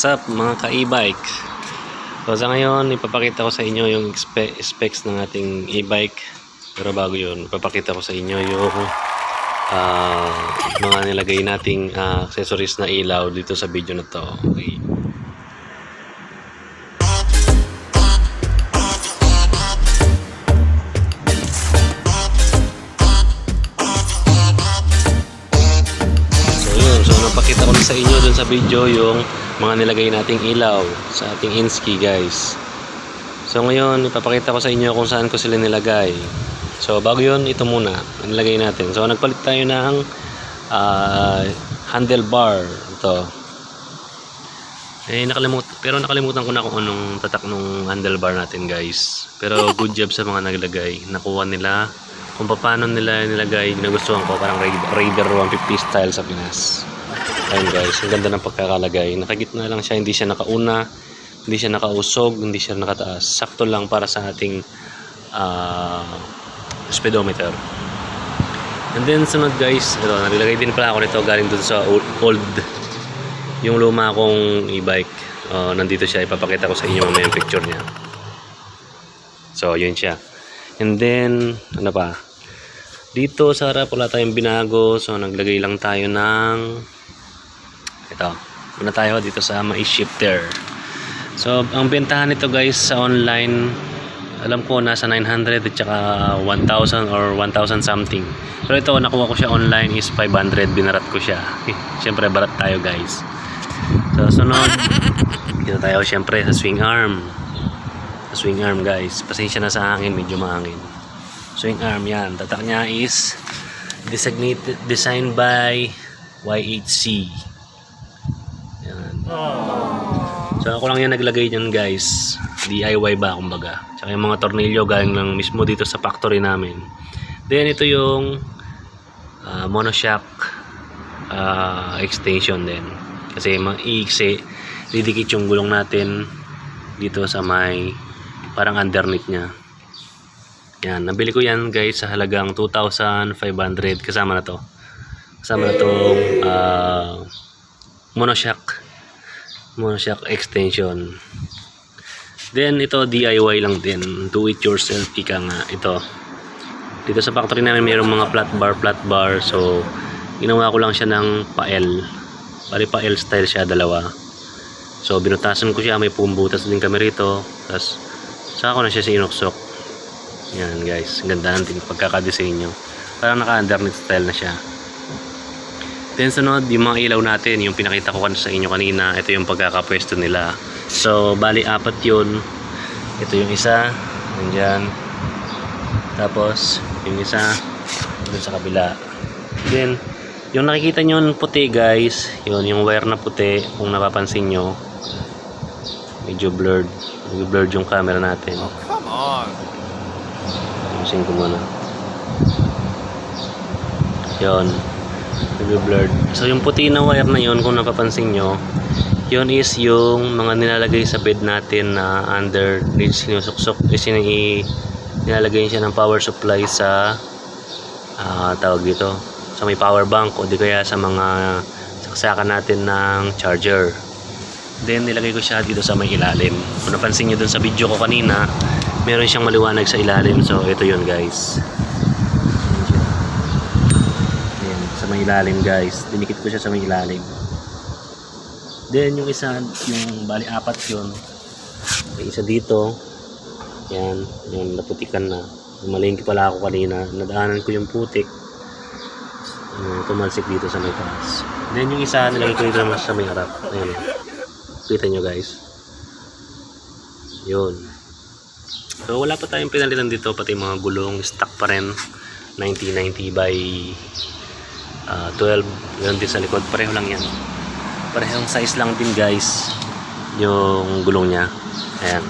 What's up mga ka-e-bike? So sa ngayon, ipapakita ko sa inyo yung specs ng ating e-bike. Pero bago yun, ipapakita ko sa inyo yung mga nilagay nating accessories na ilaw dito sa video na to. Okay. So napakita ko na sa inyo dun sa video yung mga nilagay nating ilaw sa ating Inski, guys. So ngayon ipapakita ko sa inyo kung saan ko sila nilagay. So bago yun, ito muna nilagay natin. So nagpalit tayo ng handlebar. Ito nakalimutan ko na kung anong tatak ng handlebar natin, guys. Pero good job sa mga naglagay. Nakuha nila kung paano nila nilagay. Nagustuhan ko, parang Raider 150 style sa Pinas. Ayun, guys, ang ganda ng pagkakalagay. Nakagitna lang siya, hindi siya nakauna, hindi siya nakausog, hindi siya nakataas. Sakto lang para sa ating speedometer. And then sunod, guys, ito, nilagay din pala ako nito galing dun sa old, yung luma kong e-bike. Nandito siya, ipapakita ko sa inyo mamaya yung picture niya. So yun siya. And then ano pa, dito sa harap wala tayong binago. So naglagay lang tayo ng ito, muna tayo dito sa may shifter. So ang bentahan nito, guys, sa online, alam ko nasa 900 at saka 1,000 or 1,000 something. Pero ito, nakuha ko siya online is 500. Binarat ko siya. Siyempre barat tayo, guys. So sunod, dito tayo siyempre sa swing arm. Sa swing arm, guys, pasensya na sa hangin, medyo mahangin. Swing arm, yan, tatak niya is designed by YHC. Yan. So ako lang yan naglagay dyan, guys. DIY ba kumbaga. Tsaka yung mga tornilyo galing lang mismo dito sa factory namin. Then ito yung monoshock extension din. Kasi maiiksi, didikit yung gulong natin dito sa may parang underneath nya. Yan, nabili ko yan, guys, sa halagang 2,500. Kasama na to. Kasama na tong monoshock extension. Then ito DIY lang din, do it yourself, ika nga. Ito dito sa factory namin mayroong mga flat bar. So ginawa ko lang siya ng pa-L, pa-L style siya, dalawa. So binutasan ko siya, may pumbutas din kami rito, tapos saka ko na siya sinuksok. Yan, guys, ganda natin pagkakadesenyo, parang naka-underneath style na siya. Then sunod, yung mga ilaw natin, yung pinakita ko sa inyo kanina, ito yung pagkakapwesto nila. So bali apat yun. Ito yung isa, nandyan. Tapos yung isa dun sa kabila. Then yung nakikita nyo puti, guys, yun yung wire na puti. Kung napapansin nyo, medyo blurred yung camera natin. Oh, come on. Ayusin ko muna. Yun, medyo blurred. So yung puti na wire na yun, kung napapansin nyo, yun is yung mga nilalagay sa bed natin na underneath, sinusuksok, nilalagay siya ng power supply sa tawag dito, sa may power bank o di kaya sa mga saksakan natin ng charger. Then nilagay ko siya dito sa may ilalim. Kung napansin nyo dun sa video ko kanina, meron siyang maliwanag sa ilalim. So ito yun, guys. Ayan, sa may ilalim, guys. Dinikit ko siya sa may ilalim. Then yung isa, yung bali apat yun, may isa dito. Yan, yung naputikan na. Malingki pala ako kanina, nadaanan ko yung putik, tumalsik dito sa may taas. Then yung isa, nilagay ko dito naman sa may harap. Ayan, kita nyo, guys. Yun. So wala pa tayong pinalitan dito, pati mga gulong stock pa rin, 90 by 12. Yun din sa likod, pareho lang yan. Parehong size lang din, guys, yung gulong nya. Ayan,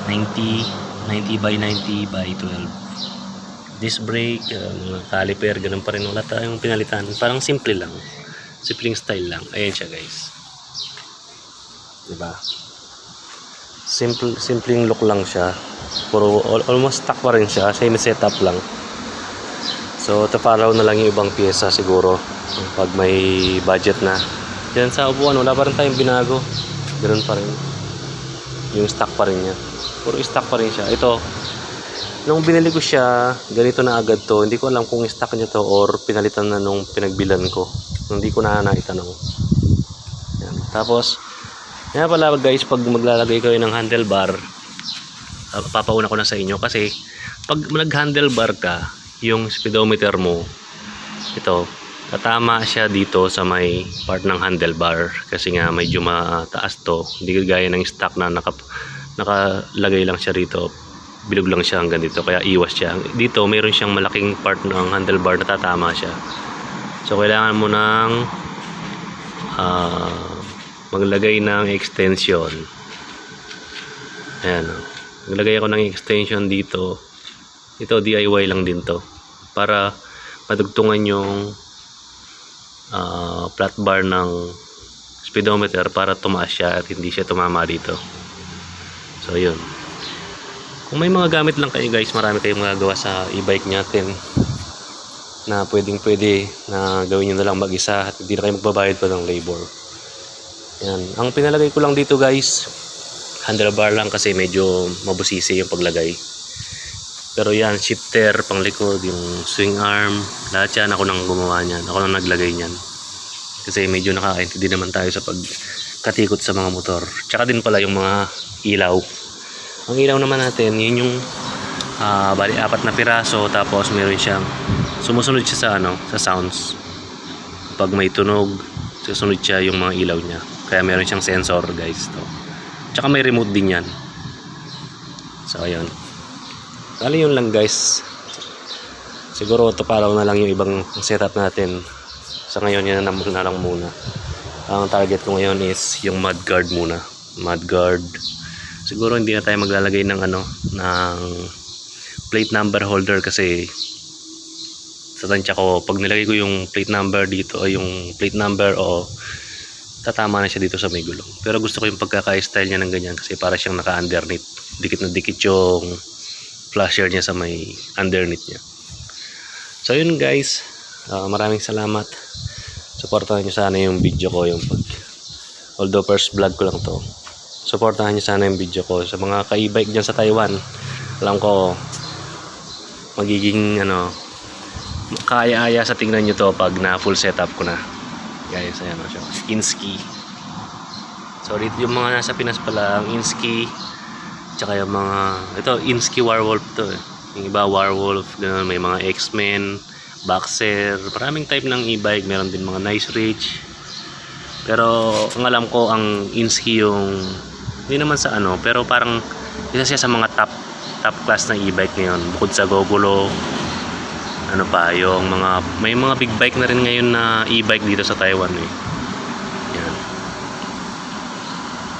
90 by 90 by 12. Disc brake, caliper, ganun pa rin. Wala tayong pinalitan, parang simple lang, simpleng style lang. Ayan siya, guys, diba? Simpleng look lang siya. Puro almost stock pa rin siya, same setup lang. So tapalaw na lang yung ibang pyesa siguro pag may budget na. Yan sa upuan, wala pa rin tayong binago. Ganun pa rin. Yung stock pa rin niya. Puro stock pa rin siya. Ito, nung binili ko siya, ganito na agad to. Hindi ko alam kung stock niya to or pinalitan na nung pinagbilan ko. Hindi ko na naitanong. Yan. Tapos, yan pala guys, pag maglalagay kayo ng handlebar, papauna ko na sa inyo kasi pag nag-handlebar ka, yung speedometer mo, ito, tatama siya dito sa may part ng handlebar kasi nga medyo mataas to, hindi gaya ng stock na nakalagay lang siya rito, bilog lang siya hanggang dito, kaya iwas siya. Dito mayroon siyang malaking part ng handlebar na tatama siya, so kailangan mo ng maglagay ng extension. Ayan, naglagay ako ng extension dito. Ito DIY lang din to para madugtungan yung flat bar ng speedometer para tumaas siya at hindi siya tumama dito. So yun, kung may mga gamit lang kayo guys, marami kayong magagawa sa e-bike natin na pwede na gawin nyo na lang mag-isa at hindi na kayo magbabayad pa ng labor. Yan, ang pinalagay ko lang dito guys, handlebar lang kasi medyo mabusisi yung paglagay. Pero yan, shifter, panglikod, yung swing arm, lahat yan ako nang gumawa niyan. Ako nang naglagay niyan. Kasi medyo nakakaintindi naman tayo sa pagkatikot sa mga motor. Tsaka din pala yung mga ilaw. Ang ilaw naman natin, yun yung bali 4 na piraso, tapos meron siyang sumusunod siya sa sounds. Pag may tunog, susunod siya yung mga ilaw niya. Kaya meron siyang sensor guys to. Tsaka may remote din yan. So ayun. Kali yun lang guys. Siguro autopilot na lang yung ibang setup natin. Sa ngayon yan na lang muna. Ang target ko ngayon is yung mudguard muna. Mudguard. Siguro hindi na tayo maglalagay ng ng plate number holder kasi sa tansya ko pag nilagay ko yung plate number dito o yung plate number tatama na siya dito sa may gulong. Pero gusto ko yung pagkaka-style niya ng ganyan kasi para siyang naka-underneath. Dikit na dikit yung flasher niya sa may underneath niya. So yun guys, maraming salamat. Supportahan niyo sana yung video ko, although first vlog ko lang to. Supportahan niyo sana yung video ko sa mga ka-e-bike diyan sa Taiwan. Alam ko magiging kaya-aya sa tingnan niyo to pag na full setup ko na. Guys, ayan siya. Inski. So dito yung mga nasa Pinas pala, ang Inski. Tsaka yung mga, ito, Inski Warwolf to eh. Yung iba, Warwolf, ganun, may mga X-Men, Boxer, maraming type ng e-bike, meron din mga Nice Reach. Pero, ang alam ko, ang Inski yung, hindi naman sa pero parang, isa siya sa mga top class na e-bike ngayon. Bukod sa Gogoro, yung may mga big bike na rin ngayon na e-bike dito sa Taiwan eh. Yan.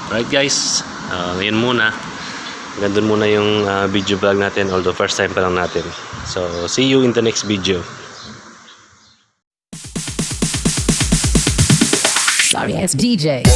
Alright guys, ngayon muna. Gandun muna yung video vlog natin, although first time pa lang natin. So, see you in the next video. Sorry, it's DJ.